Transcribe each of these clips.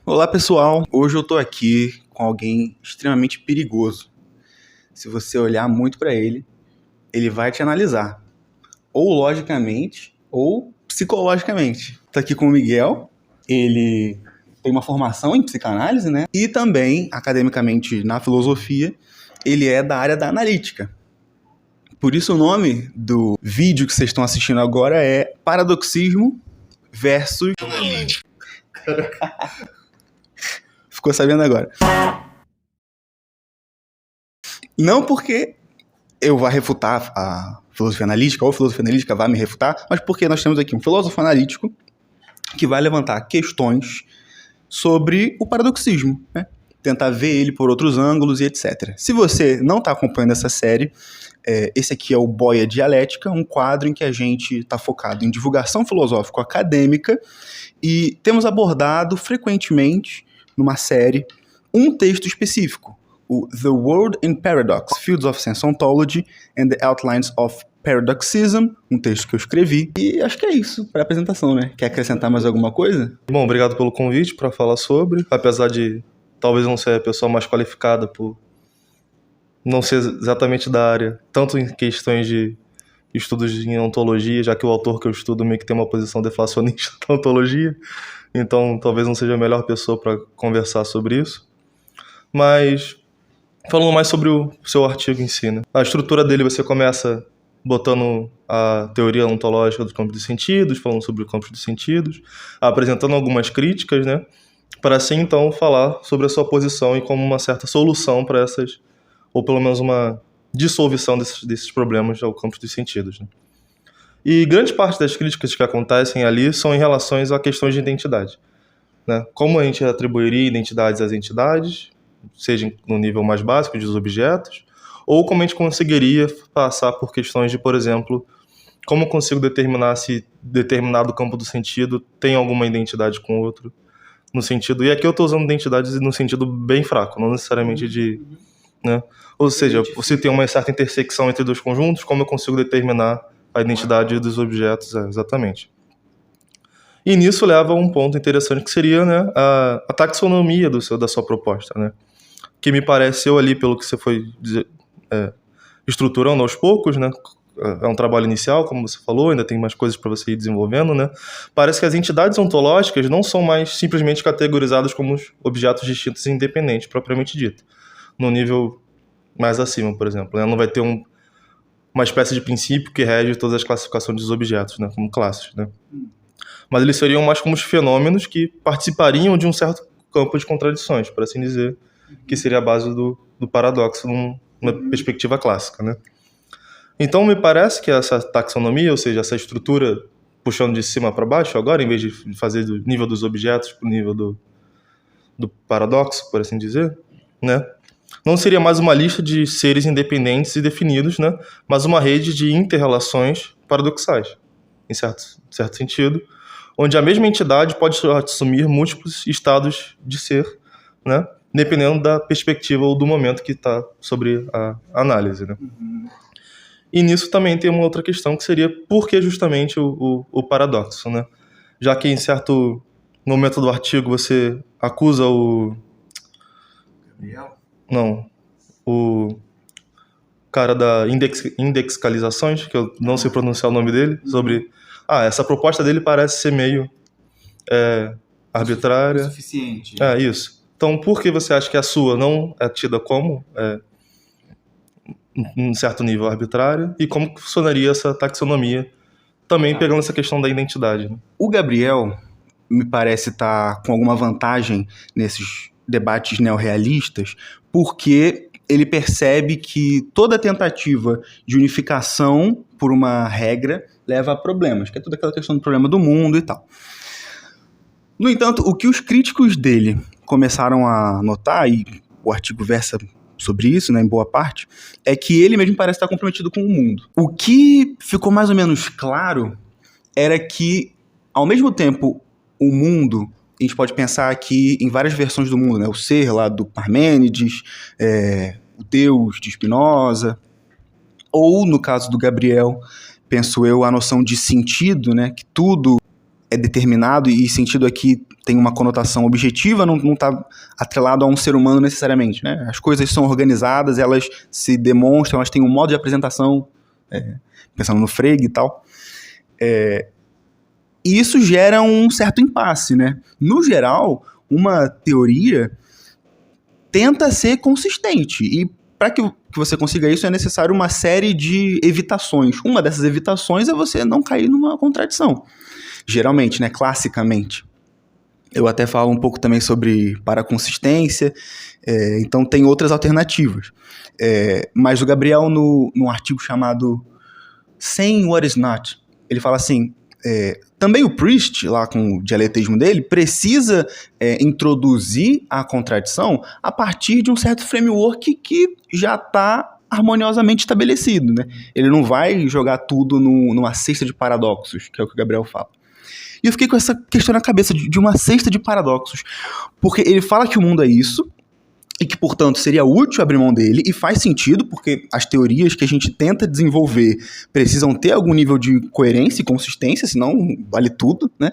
Olá pessoal, hoje eu tô aqui com alguém extremamente perigoso. Se você olhar muito para ele, ele vai te analisar, ou logicamente, ou psicologicamente. Tô aqui com o Miguel, ele tem uma formação em psicanálise, né? E também, academicamente, na filosofia, ele é da área da analítica. Por isso o nome do vídeo que vocês estão assistindo agora é Paradoxismo versus Analítica. Ficou sabendo agora. Não porque eu vá refutar a filosofia analítica, ou a filosofia analítica vai me refutar, mas porque nós temos aqui um filósofo analítico que vai levantar questões sobre o paradoxismo, né? Tentar ver ele por outros ângulos e etc. Se você não está acompanhando essa série, esse aqui é o Boia Dialética, um quadro em que a gente está focado em divulgação filosófico-acadêmica e temos abordado frequentemente, numa série, um texto específico, o The World in Paradox, Fields of Sense Ontology and the Outlines of Paradoxism, um texto que eu escrevi, e acho que é isso para a apresentação, né? Quer acrescentar mais alguma coisa? Bom, obrigado pelo convite para falar sobre, apesar de talvez não ser a pessoa mais qualificada por não ser exatamente da área, tanto em questões de estudos em ontologia, já que o autor que eu estudo meio que tem uma posição deflacionista da ontologia, então talvez não seja a melhor pessoa para conversar sobre isso. Mas falando mais sobre o seu artigo em si, né? A estrutura dele, você começa botando a teoria ontológica dos campos dos sentidos, falando sobre os campos dos sentidos, apresentando algumas críticas, né? Para assim, então, falar sobre a sua posição e como uma certa solução para essas, ou pelo menos uma dissolução desses problemas ao campo dos sentidos, né? E grande parte das críticas que acontecem ali são em relação a questões de identidade, né? Como a gente atribuiria identidades às entidades, seja no nível mais básico dos objetos, ou como a gente conseguiria passar por questões de, por exemplo, como eu consigo determinar se determinado campo do sentido tem alguma identidade com outro, no sentido... E aqui eu estou usando identidades no sentido bem fraco, não necessariamente de... né? Ou seja, se tem uma certa intersecção entre dois conjuntos, como eu consigo determinar a identidade dos objetos exatamente. E nisso leva a um ponto interessante que seria, né, a taxonomia da sua proposta, né? Que me pareceu ali, pelo que você foi estruturando aos poucos, né? É um trabalho inicial, como você falou, ainda tem mais coisas para você ir desenvolvendo, né? Parece que as entidades ontológicas não são mais simplesmente categorizadas como objetos distintos e independentes, propriamente dito. No nível mais acima, por exemplo, né? Não vai ter uma espécie de princípio que rege todas as classificações dos objetos, né? Como classes, né? Mas eles seriam mais como os fenômenos que participariam de um certo campo de contradições, por assim dizer, que seria a base do paradoxo numa perspectiva clássica, né? Então me parece que essa taxonomia, ou seja, essa estrutura puxando de cima para baixo agora, em vez de fazer do nível dos objetos para o nível do paradoxo, por assim dizer, né? Não seria mais uma lista de seres independentes e definidos, né? Mas uma rede de inter-relações paradoxais, em certo sentido, onde a mesma entidade pode assumir múltiplos estados de ser, né? Dependendo da perspectiva ou do momento que está sobre a análise, né? E nisso também tem uma outra questão, que seria por que justamente o paradoxo, né? Já que em certo momento do artigo você acusa o... Gabriel? Não, o cara da indexicalizações, que eu não sei pronunciar o nome dele, sobre... essa proposta dele parece ser meio arbitrária. Suficiente. Isso. Então, por que você acha que a sua não é tida como um certo nível arbitrário? E como funcionaria essa taxonomia, também pegando essa questão da identidade, né? O Gabriel me parece estar com alguma vantagem nesses debates neorrealistas, porque ele percebe que toda tentativa de unificação por uma regra leva a problemas, que é toda aquela questão do problema do mundo e tal. No entanto, o que os críticos dele começaram a notar, e o artigo versa sobre isso, né, em boa parte, é que ele mesmo parece estar comprometido com o mundo. O que ficou mais ou menos claro era que, ao mesmo tempo, o mundo, a gente pode pensar aqui em várias versões do mundo, né? O ser lá do Parmênides, o Deus de Spinoza, ou, no caso do Gabriel, penso eu, a noção de sentido, né? Que tudo é determinado, e sentido aqui tem uma conotação objetiva, não está atrelado a um ser humano necessariamente, né? As coisas são organizadas, elas se demonstram, elas têm um modo de apresentação, pensando no Frege e tal. E isso gera um certo impasse, né? No geral, uma teoria tenta ser consistente, e para que você consiga isso é necessário uma série de evitações. Uma dessas evitações é você não cair numa contradição. Geralmente, né? Classicamente. Eu até falo um pouco também sobre paraconsistência, então tem outras alternativas. Mas o Gabriel, num artigo chamado Saying What Is Not, ele fala assim, também o Priest, lá com o dialetismo dele, precisa introduzir a contradição a partir de um certo framework que já está harmoniosamente estabelecido, né? Ele não vai jogar tudo numa cesta de paradoxos, que é o que o Gabriel fala. E eu fiquei com essa questão na cabeça de uma cesta de paradoxos, porque ele fala que o mundo é isso, e que, portanto, seria útil abrir mão dele, e faz sentido, porque as teorias que a gente tenta desenvolver precisam ter algum nível de coerência e consistência, senão vale tudo, né?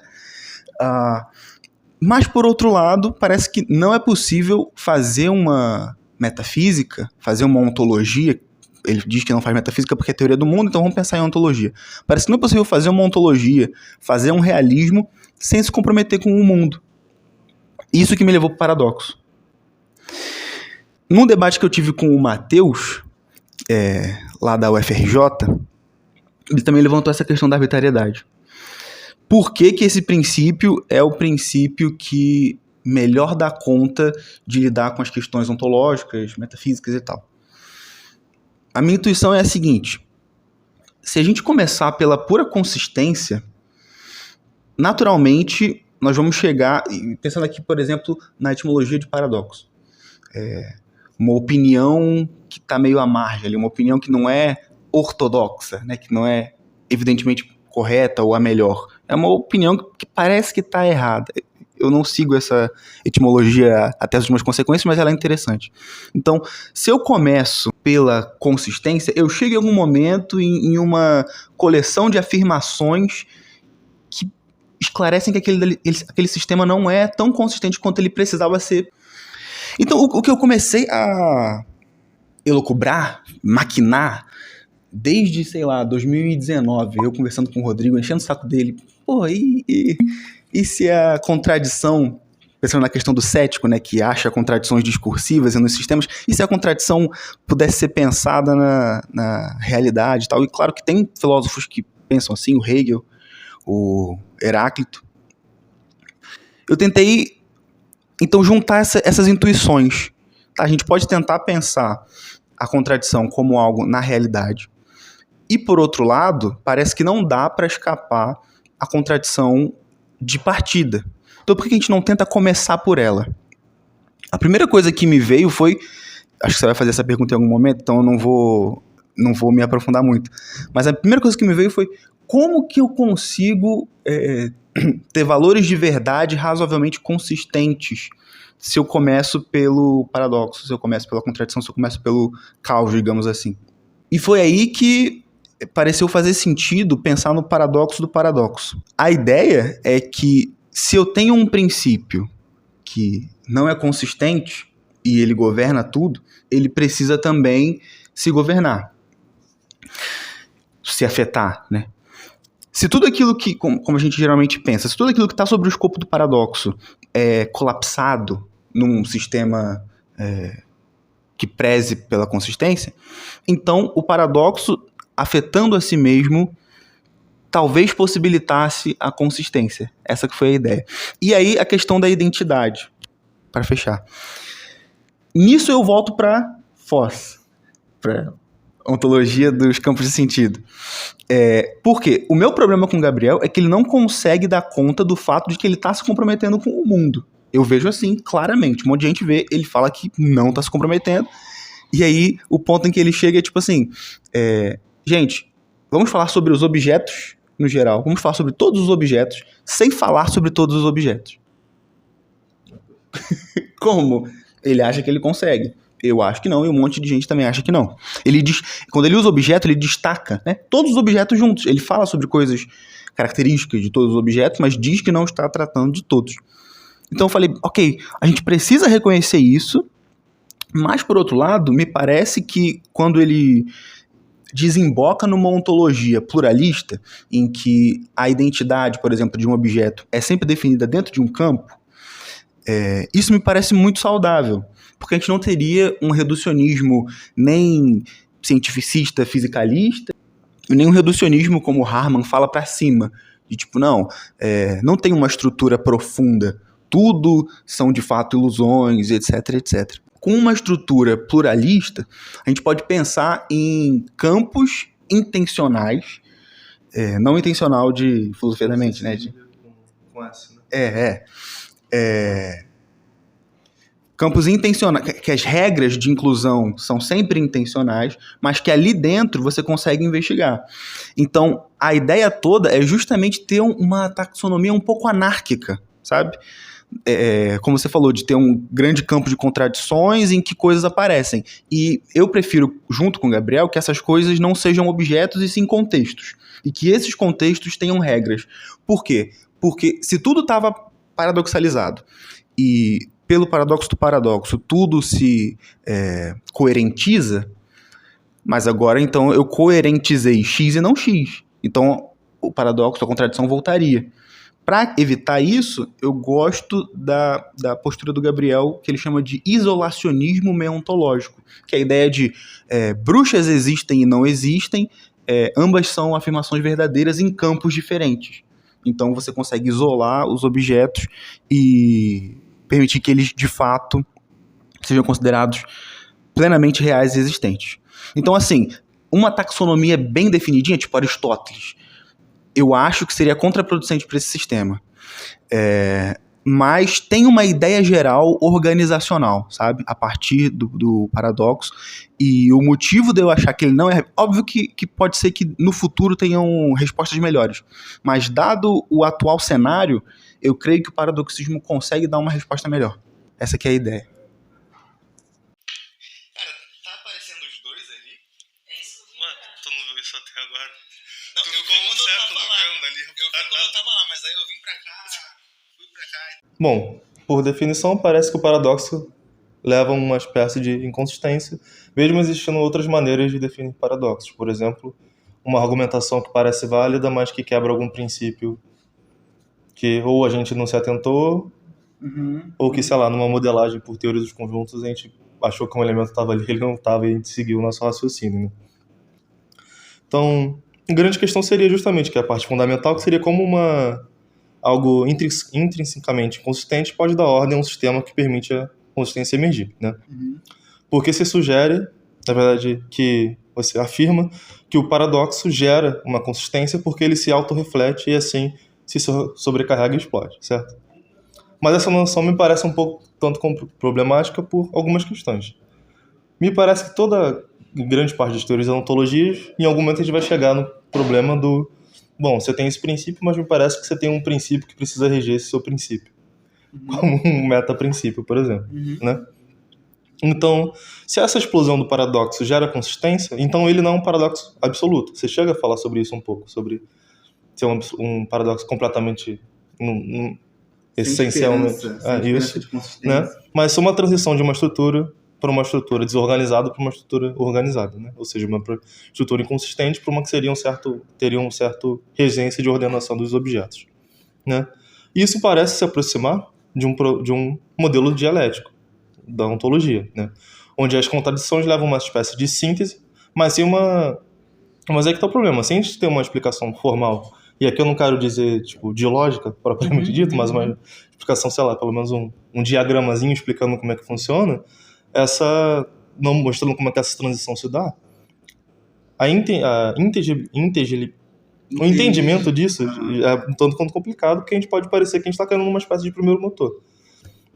Mas, por outro lado, parece que não é possível fazer uma metafísica, fazer uma ontologia. Ele diz que não faz metafísica porque é teoria do mundo, então vamos pensar em ontologia. Parece que não é possível fazer uma ontologia, fazer um realismo, sem se comprometer com o mundo. Isso que me levou para o paradoxo. Num debate que eu tive com o Matheus, lá da UFRJ, ele também levantou essa questão da arbitrariedade. Por que que esse princípio é o princípio que melhor dá conta de lidar com as questões ontológicas, metafísicas e tal? A minha intuição é a seguinte: se a gente começar pela pura consistência, naturalmente nós vamos chegar, pensando aqui, por exemplo, na etimologia de paradoxo. Uma opinião que está meio à margem ali, uma opinião que não é ortodoxa, né, que não é evidentemente correta ou a melhor. É uma opinião que parece que está errada. Eu não sigo essa etimologia até as últimas consequências, mas ela é interessante. Então, se eu começo pela consistência, eu chego em algum momento em uma coleção de afirmações que esclarecem que aquele sistema não é tão consistente quanto ele precisava ser. Então, o que eu comecei a elocubrar, maquinar, desde, 2019, eu conversando com o Rodrigo, enchendo o saco dele, e se a contradição, pensando na questão do cético, né, que acha contradições discursivas nos sistemas, e se a contradição pudesse ser pensada na realidade e tal? E claro que tem filósofos que pensam assim, o Hegel, o Heráclito. Eu tentei, então, juntar essas intuições. Tá? A gente pode tentar pensar a contradição como algo na realidade, e, por outro lado, parece que não dá para escapar a contradição de partida. Então, por que a gente não tenta começar por ela? A primeira coisa que me veio foi... Acho que você vai fazer essa pergunta em algum momento, então eu não vou me aprofundar muito. Mas a primeira coisa que me veio foi: como que eu consigo ter valores de verdade razoavelmente consistentes se eu começo pelo paradoxo, se eu começo pela contradição, se eu começo pelo caos, digamos assim? E foi aí que pareceu fazer sentido pensar no paradoxo do paradoxo. A ideia é que se eu tenho um princípio que não é consistente e ele governa tudo, ele precisa também se governar, se afetar, né? Se tudo aquilo que, como a gente geralmente pensa, se tudo aquilo que está sobre o escopo do paradoxo é colapsado num sistema que preze pela consistência, então o paradoxo, afetando a si mesmo, talvez possibilitasse a consistência. Essa que foi a ideia. E aí a questão da identidade, para fechar. Nisso eu volto para Foss, para ontologia dos campos de sentido. Por quê? O meu problema com o Gabriel é que ele não consegue dar conta do fato de que ele está se comprometendo com o mundo. Eu vejo assim, claramente. Um monte de gente vê, ele fala que não está se comprometendo. E aí, o ponto em que ele chega é tipo assim... gente, vamos falar sobre os objetos no geral. Vamos falar sobre todos os objetos, sem falar sobre todos os objetos. Como? Ele acha que ele consegue. Eu acho que não, e um monte de gente também acha que não. Quando ele usa objeto, ele destaca, né, todos os objetos juntos. Ele fala sobre coisas, características de todos os objetos, mas diz que não está tratando de todos. Então eu falei, ok, a gente precisa reconhecer isso, mas por outro lado, me parece que quando ele desemboca numa ontologia pluralista, em que a identidade, por exemplo, de um objeto é sempre definida dentro de um campo, isso me parece muito saudável, porque a gente não teria um reducionismo nem cientificista, fisicalista, nem um reducionismo como Harman fala para cima, de tipo, não tem uma estrutura profunda, tudo são de fato ilusões, etc, etc. Com uma estrutura pluralista, a gente pode pensar em campos intencionais, não intencional de filosofia da mente, né? Com essa, né? Campos intencionais, que as regras de inclusão são sempre intencionais, mas que ali dentro você consegue investigar. Então, a ideia toda é justamente ter uma taxonomia um pouco anárquica, sabe? Como você falou, de ter um grande campo de contradições em que coisas aparecem. E eu prefiro, junto com o Gabriel, que essas coisas não sejam objetos e sim contextos. E que esses contextos tenham regras. Por quê? Porque se tudo estava paradoxalizado e pelo paradoxo do paradoxo tudo se coerentiza, mas agora então eu coerentizei X e não X. Então o paradoxo, a contradição voltaria. Para evitar isso, eu gosto da postura do Gabriel, que ele chama de isolacionismo meontológico, que é a ideia de bruxas existem e não existem, ambas são afirmações verdadeiras em campos diferentes. Então você consegue isolar os objetos e permitir que eles, de fato, sejam considerados plenamente reais e existentes. Então, assim, uma taxonomia bem definidinha, tipo Aristóteles, eu acho que seria contraproducente para esse sistema. Mas tem uma ideia geral organizacional, sabe? A partir do paradoxo. E o motivo de eu achar que ele não é... Óbvio que pode ser que no futuro tenham respostas melhores. Mas dado o atual cenário, eu creio que o paradoxismo consegue dar uma resposta melhor. Essa que é a ideia. Cara, tá aparecendo os dois ali? É isso. Ué, tu não viu isso até agora? Não, eu vi quando eu tava lá. Eu vi quando eu tava lá, mas aí eu vim pra cá, fui pra cá. Bom, por definição, parece que o paradoxo leva a uma espécie de inconsistência, mesmo existindo outras maneiras de definir paradoxos. Por exemplo, uma argumentação que parece válida, mas que quebra algum princípio que ou a gente não se atentou, ou que, sei lá, numa modelagem por teoria dos conjuntos, a gente achou que um elemento estava ali, ele não estava, e a gente seguiu o nosso raciocínio, né? Então, a grande questão seria justamente que a parte fundamental, que seria como algo intrinsecamente consistente pode dar ordem a um sistema que permite a consistência emergir, né? Porque se sugere, na verdade, que você afirma que o paradoxo gera uma consistência porque ele se autorreflete e assim se sobrecarrega e explode, certo? Mas essa noção me parece um pouco tanto como problemática por algumas questões. Me parece que toda grande parte das teorias da ontologia, em algum momento a gente vai chegar no problema do... Bom, você tem esse princípio, mas me parece que você tem um princípio que precisa reger esse seu princípio. Como um meta-princípio, por exemplo. Né? Então, se essa explosão do paradoxo gera consistência, então ele não é um paradoxo absoluto. Você chega a falar sobre isso um pouco, sobre ser um paradoxo completamente essencialmente... isso, né? Mas é uma transição de uma estrutura para uma estrutura desorganizada para uma estrutura organizada, né? Ou seja, uma estrutura inconsistente para uma que teria um certo regência de ordenação dos objetos, né? Isso parece se aproximar de um modelo dialético da ontologia, né? Onde as contradições levam a uma espécie de síntese, mas aí que está o problema. Se a gente tem uma explicação formal, e aqui eu não quero dizer tipo de lógica propriamente dito, mas uma explicação, sei lá, pelo menos um diagramazinho explicando como é que funciona, não mostrando como é que essa transição se dá, o entendimento disso é um tanto quanto complicado, porque a gente pode parecer que a gente está caindo numa espécie de primeiro motor.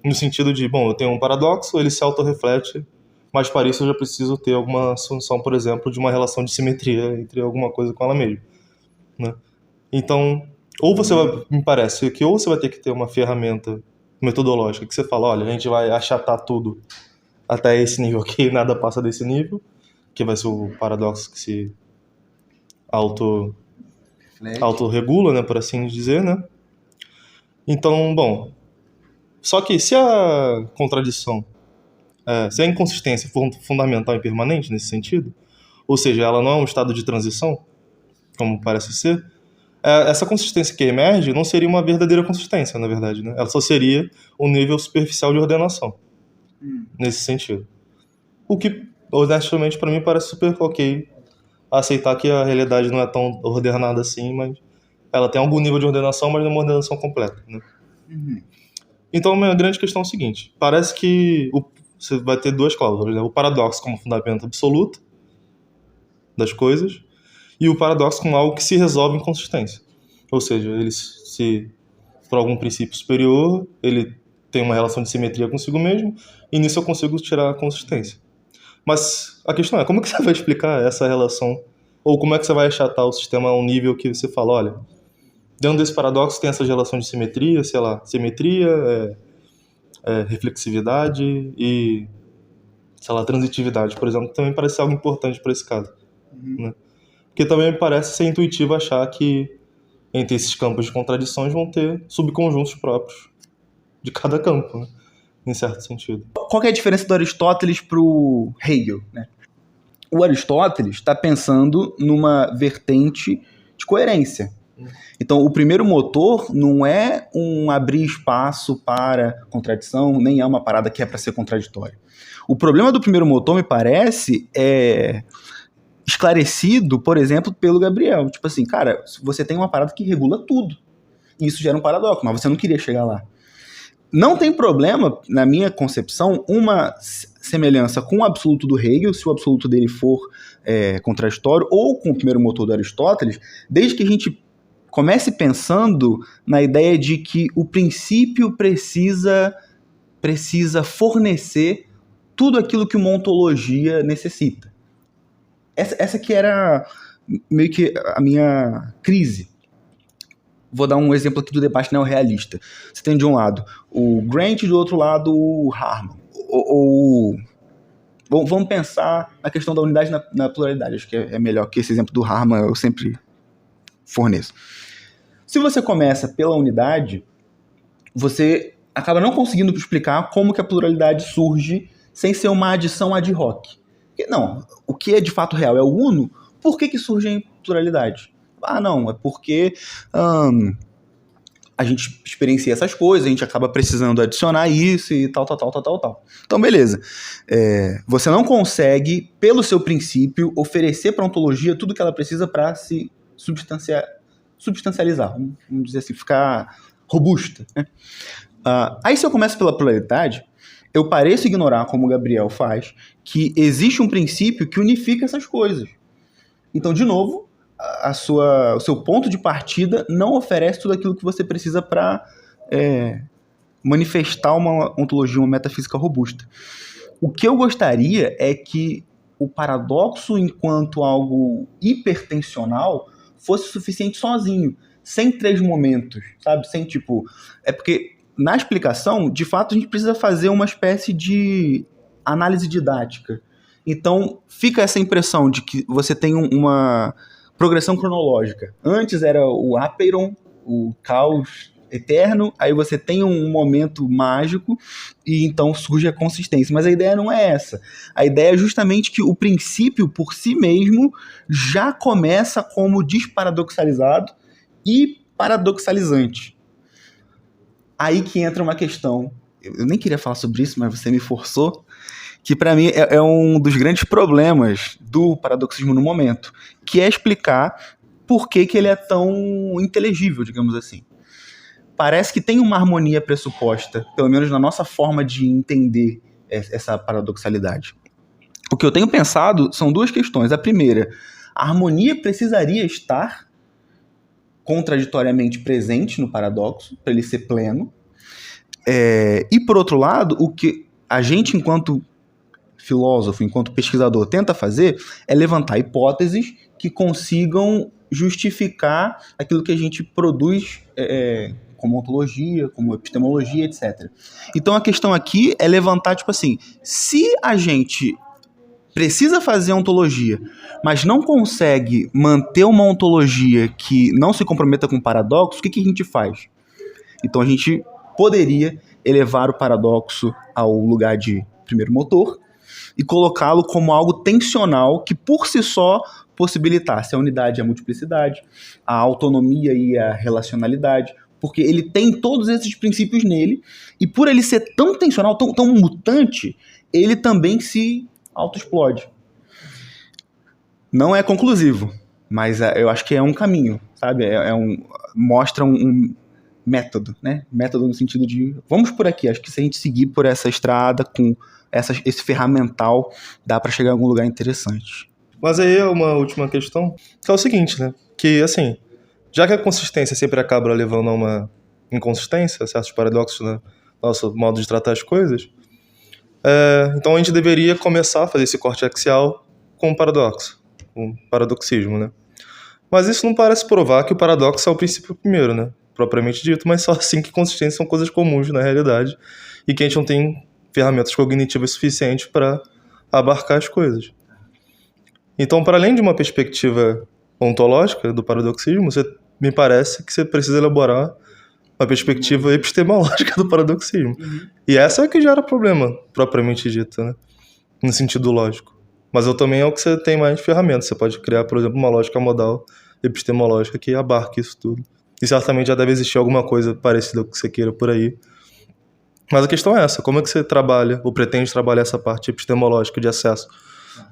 No sentido de, bom, eu tenho um paradoxo, ele se autorreflete, mas para isso eu já preciso ter alguma assunção, por exemplo, de uma relação de simetria entre alguma coisa com ela mesma, né? Então, me parece que ou você vai ter que ter uma ferramenta metodológica que você fala, olha, a gente vai achatar tudo até esse nível aqui, nada passa desse nível, que vai ser o paradoxo que se autorregula, né, por assim dizer, né? Então, bom, só que se a contradição, se a inconsistência for fundamental e permanente nesse sentido, ou seja, ela não é um estado de transição, como parece ser, essa consistência que emerge não seria uma verdadeira consistência, na verdade, né? Ela só seria um nível superficial de ordenação, nesse sentido. O que, honestamente, para mim parece super ok aceitar que a realidade não é tão ordenada assim, mas ela tem algum nível de ordenação, mas não é uma ordenação completa, né? Então, a minha grande questão é o seguinte: parece que você vai ter duas cláusulas, né? O paradoxo como fundamento absoluto das coisas e o paradoxo como algo que se resolve em consistência. Ou seja, ele se por algum princípio superior, ele tem uma relação de simetria consigo mesmo, e nisso eu consigo tirar a consistência. Mas a questão é, como que você vai explicar essa relação? Ou como é que você vai achatar o sistema a um nível que você fala, olha, dentro desse paradoxo tem essas relações de simetria, sei lá, simetria, reflexividade e, sei lá, transitividade, por exemplo, também parece ser algo importante para esse caso. Né? Porque também me parece ser intuitivo achar que entre esses campos de contradições vão ter subconjuntos próprios de cada campo, né? Em certo sentido. Qual que é a diferença do Aristóteles para o Hegel, né? O Aristóteles está pensando numa vertente de coerência. Então, o primeiro motor não é um abrir espaço para contradição, nem é uma parada que é para ser contraditória. O problema do primeiro motor, me parece, é esclarecido, por exemplo, pelo Gabriel. Tipo assim, cara, você tem uma parada que regula tudo. E isso gera um paradoxo, mas você não queria chegar lá. Não tem problema, na minha concepção, uma semelhança com o absoluto do Hegel, se o absoluto dele for contraditório, ou com o primeiro motor do Aristóteles, desde que a gente comece pensando na ideia de que o princípio precisa fornecer tudo aquilo que uma ontologia necessita. Essa que era meio que a minha crise. Vou dar um exemplo aqui do debate neorrealista. Você tem de um lado o Grant e do outro lado o Harman. Vamos pensar na questão da unidade na pluralidade. Acho que é melhor que esse exemplo do Harman eu sempre forneço. Se você começa pela unidade, você acaba não conseguindo explicar como que a pluralidade surge sem ser uma adição ad hoc. Não, o que é de fato real é o uno, por que surge em pluralidade? Ah, não, é porque a gente experiencia essas coisas, a gente acaba precisando adicionar isso e tal. Então, beleza. Você não consegue, pelo seu princípio, oferecer para a ontologia tudo que ela precisa para se substancializar, vamos dizer assim, ficar robusta, né? Aí, se eu começo pela pluralidade, eu pareço ignorar, como o Gabriel faz, que existe um princípio que unifica essas coisas. Então, de novo, o seu ponto de partida não oferece tudo aquilo que você precisa para manifestar uma ontologia, uma metafísica robusta. O que eu gostaria é que o paradoxo, enquanto algo hipertensional, fosse suficiente sozinho, sem três momentos, sabe? Sem tipo... É porque na explicação, de fato, a gente precisa fazer uma espécie de análise didática. Então, fica essa impressão de que você tem uma progressão cronológica. Antes era o apeiron, o caos eterno, aí você tem um momento mágico e então surge a consistência. Mas a ideia não é essa. A ideia é justamente que o princípio por si mesmo já começa como desparadoxalizado e paradoxalizante. Aí que entra uma questão, eu nem queria falar sobre isso, mas você me forçou, que para mim é um dos grandes problemas do paradoxismo no momento, que é explicar por que ele é tão inteligível, digamos assim. Parece que tem uma harmonia pressuposta, pelo menos na nossa forma de entender essa paradoxalidade. O que eu tenho pensado são duas questões. A primeira, a harmonia precisaria estar contraditoriamente presente no paradoxo, para ele ser pleno. E, por outro lado, o que a gente, enquanto filósofo, enquanto pesquisador, tenta fazer é levantar hipóteses que consigam justificar aquilo que a gente produz como ontologia, como epistemologia, etc. Então a questão aqui é levantar, tipo assim, se a gente precisa fazer ontologia, mas não consegue manter uma ontologia que não se comprometa com paradoxo, o que a gente faz? Então a gente poderia elevar o paradoxo ao lugar de primeiro motor e colocá-lo como algo tensional que por si só possibilitasse a unidade e a multiplicidade, a autonomia e a relacionalidade, porque ele tem todos esses princípios nele, e por ele ser tão tensional, tão mutante, ele também se autoexplode. Não é conclusivo, mas eu acho que é um caminho, sabe? Mostra um método, né? Método no sentido de, vamos por aqui, acho que se a gente seguir por essa estrada com esse ferramental, dá para chegar a algum lugar interessante. Mas aí é uma última questão, que é o seguinte, né? Que, assim, já que a consistência sempre acaba levando a uma inconsistência, certos paradoxos no nosso modo de tratar as coisas, então a gente deveria começar a fazer esse corte axial com o paradoxo, com o paradoxismo, né? Mas isso não parece provar que o paradoxo é o princípio primeiro, né? Propriamente dito, mas só assim que consistência são coisas comuns na realidade e que a gente não tem ferramentas cognitivas suficientes para abarcar as coisas. Então, para além de uma perspectiva ontológica do paradoxismo, me parece que você precisa elaborar uma perspectiva epistemológica do paradoxismo. E essa é que gera problema, propriamente dito, né? No sentido lógico. Mas também é o que você tem mais ferramentas. Você pode criar, por exemplo, uma lógica modal epistemológica que abarque isso tudo. E certamente já deve existir alguma coisa parecida com o que você queira por aí. Mas a questão é essa, como é que você trabalha, ou pretende trabalhar essa parte epistemológica de acesso,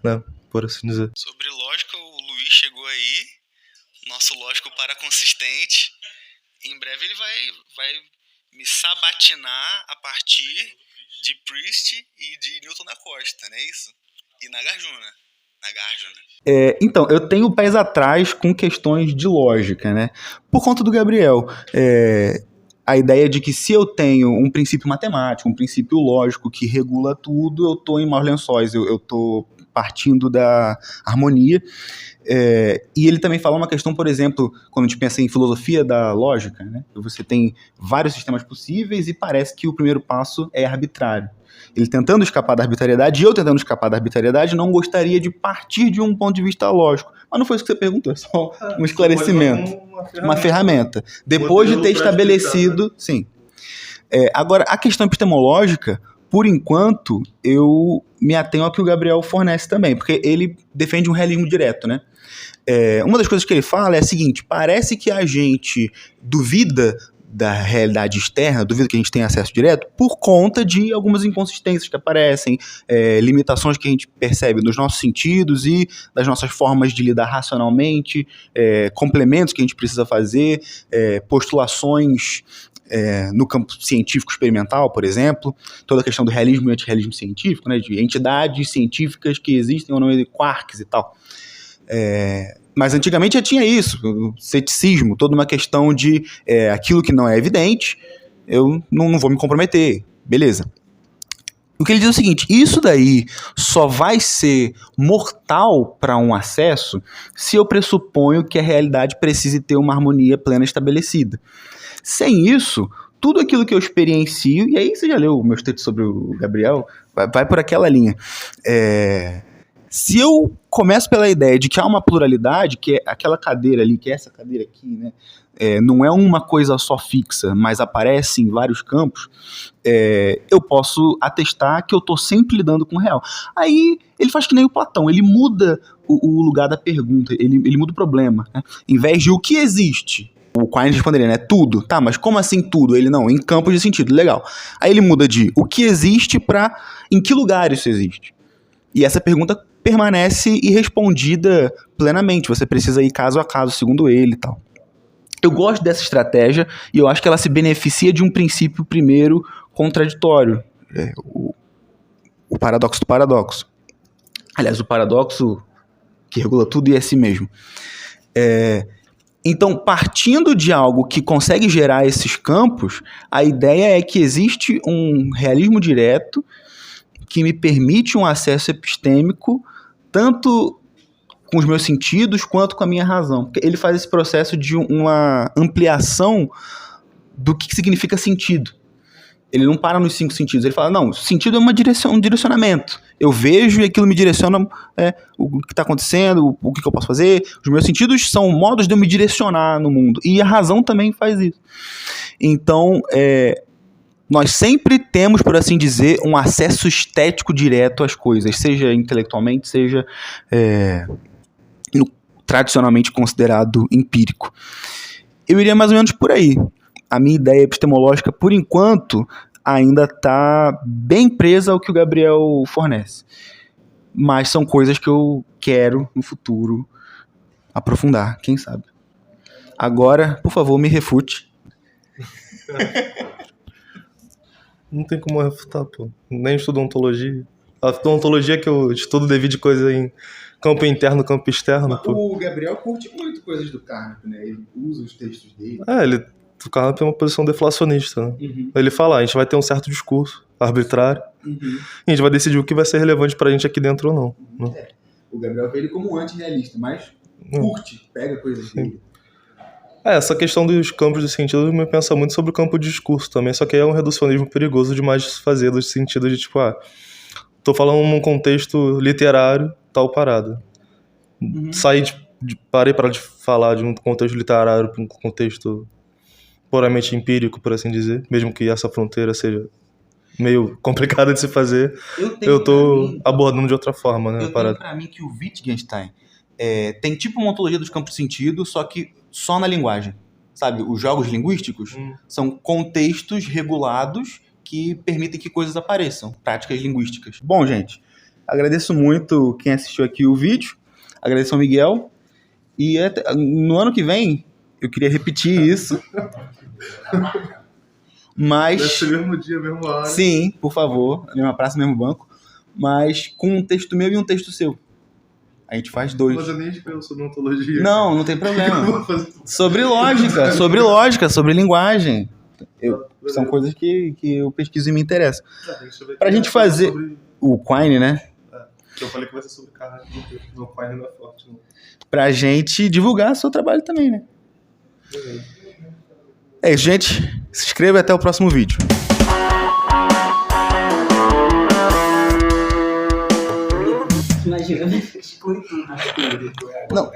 né, por assim dizer. Sobre lógica, o Luiz chegou aí, nosso lógico paraconsistente. Em breve ele vai me sabatinar a partir de Priest e de Newton da Costa, não é isso? E Nagarjuna. Então, eu tenho pés atrás com questões de lógica, né? Por conta do Gabriel. A ideia de que se eu tenho um princípio matemático, um princípio lógico que regula tudo, eu estou em maus lençóis, eu estou partindo da harmonia. E ele também fala uma questão, por exemplo, quando a gente pensa em filosofia da lógica, né? Você tem vários sistemas possíveis e parece que o primeiro passo é arbitrário. Ele tentando escapar da arbitrariedade e eu tentando escapar da arbitrariedade, não gostaria de partir de um ponto de vista lógico. Mas não foi isso que você perguntou, é só um esclarecimento. Uma ferramenta. Depois de ter estabelecido... Sim. Agora, a questão epistemológica, por enquanto, eu me atenho ao que o Gabriel fornece também, porque ele defende um realismo direto, né? Uma das coisas que ele fala é a seguinte: parece que a gente duvida da realidade externa, duvida que a gente tenha acesso direto, por conta de algumas inconsistências que aparecem, limitações que a gente percebe nos nossos sentidos e das nossas formas de lidar racionalmente, complementos que a gente precisa fazer, postulações no campo científico experimental, por exemplo, toda a questão do realismo e antirrealismo científico, né, de entidades científicas que existem ou não, de quarks e tal. Mas antigamente já tinha isso, o ceticismo, toda uma questão de aquilo que não é evidente, eu não vou me comprometer, beleza. O que ele diz é o seguinte: isso daí só vai ser mortal para um acesso se eu pressuponho que a realidade precise ter uma harmonia plena estabelecida. Sem isso, tudo aquilo que eu experiencio, e aí você já leu meus textos sobre o Gabriel, vai por aquela linha. Se eu começo pela ideia de que há uma pluralidade, que é aquela cadeira ali, que é essa cadeira aqui, né, não é uma coisa só fixa, mas aparece em vários campos, eu posso atestar que eu estou sempre lidando com o real. Aí ele faz que nem o Platão, ele muda o lugar da pergunta, ele muda o problema, né? Em vez de o que existe, o Quine responderia, né? Tudo. Tá, mas como assim tudo? Ele não, em campos de sentido, legal. Aí ele muda de o que existe para em que lugar isso existe. E essa pergunta permanece irrespondida plenamente. Você precisa ir caso a caso, segundo ele e tal. Eu gosto dessa estratégia e eu acho que ela se beneficia de um princípio primeiro contraditório. O paradoxo do paradoxo. Aliás, o paradoxo que regula tudo e é si mesmo. Então, partindo de algo que consegue gerar esses campos, a ideia é que existe um realismo direto que me permite um acesso epistêmico tanto com os meus sentidos quanto com a minha razão. Porque ele faz esse processo de uma ampliação do que significa sentido. Ele não para nos 5 sentidos. Ele fala, não, sentido é um direcionamento. Eu vejo e aquilo me direciona o que está acontecendo, o que eu posso fazer. Os meus sentidos são modos de eu me direcionar no mundo. E a razão também faz isso. Então, nós sempre temos, por assim dizer, um acesso estético direto às coisas, seja intelectualmente, seja tradicionalmente considerado empírico. Eu iria mais ou menos por aí. A minha ideia epistemológica, por enquanto, ainda está bem presa ao que o Gabriel fornece. Mas são coisas que eu quero, no futuro, aprofundar, quem sabe. Agora, por favor, me refute. Não tem como refutar, pô. Nem estudo ontologia. A ontologia que eu estudo divide coisa em campo interno, campo externo, pô. O Gabriel curte muito coisas do Carnap, né? Ele usa os textos dele. O Carnap tem uma posição deflacionista, né? Uhum. Ele fala, a gente vai ter um certo discurso arbitrário, Uhum. e a gente vai decidir o que vai ser relevante pra gente aqui dentro ou não. Né? O Gabriel vê ele como um antirrealista, mas curte, pega coisas dele. Essa questão dos campos de sentido me pensa muito sobre o campo de discurso também, só que é um reducionismo perigoso demais de se fazer, dos sentidos de tipo, tô falando num contexto literário, tal parada. Saí parei para de falar de um contexto literário para um contexto puramente empírico, por assim dizer, mesmo que essa fronteira seja meio complicada de se fazer, eu tô abordando de outra forma, né? Eu tenho pra mim que o Wittgenstein tem tipo uma ontologia dos campos de sentido, só que só na linguagem. Sabe, os jogos linguísticos são contextos regulados que permitem que coisas apareçam, práticas linguísticas. Bom, gente, agradeço muito quem assistiu aqui o vídeo, agradeço ao Miguel, e no ano que vem eu queria repetir isso. Mas... Deve ser mesmo dia, mesmo hora. Sim, por favor, mesma praça, mesmo banco, mas com um texto meu e um texto seu. A gente faz 2. Mas eu nem escrevo sobre ontologia. Não tem problema. Sobre lógica, sobre linguagem. São coisas que eu pesquiso e me interessam. Pra gente fazer... O Quine, né? Eu falei que vai ser sobre carne. O Quine não é forte, não. Pra gente divulgar seu trabalho também, né? É isso, gente. Se inscreva e até o próximo vídeo. Imagina, exclui tudo. Não.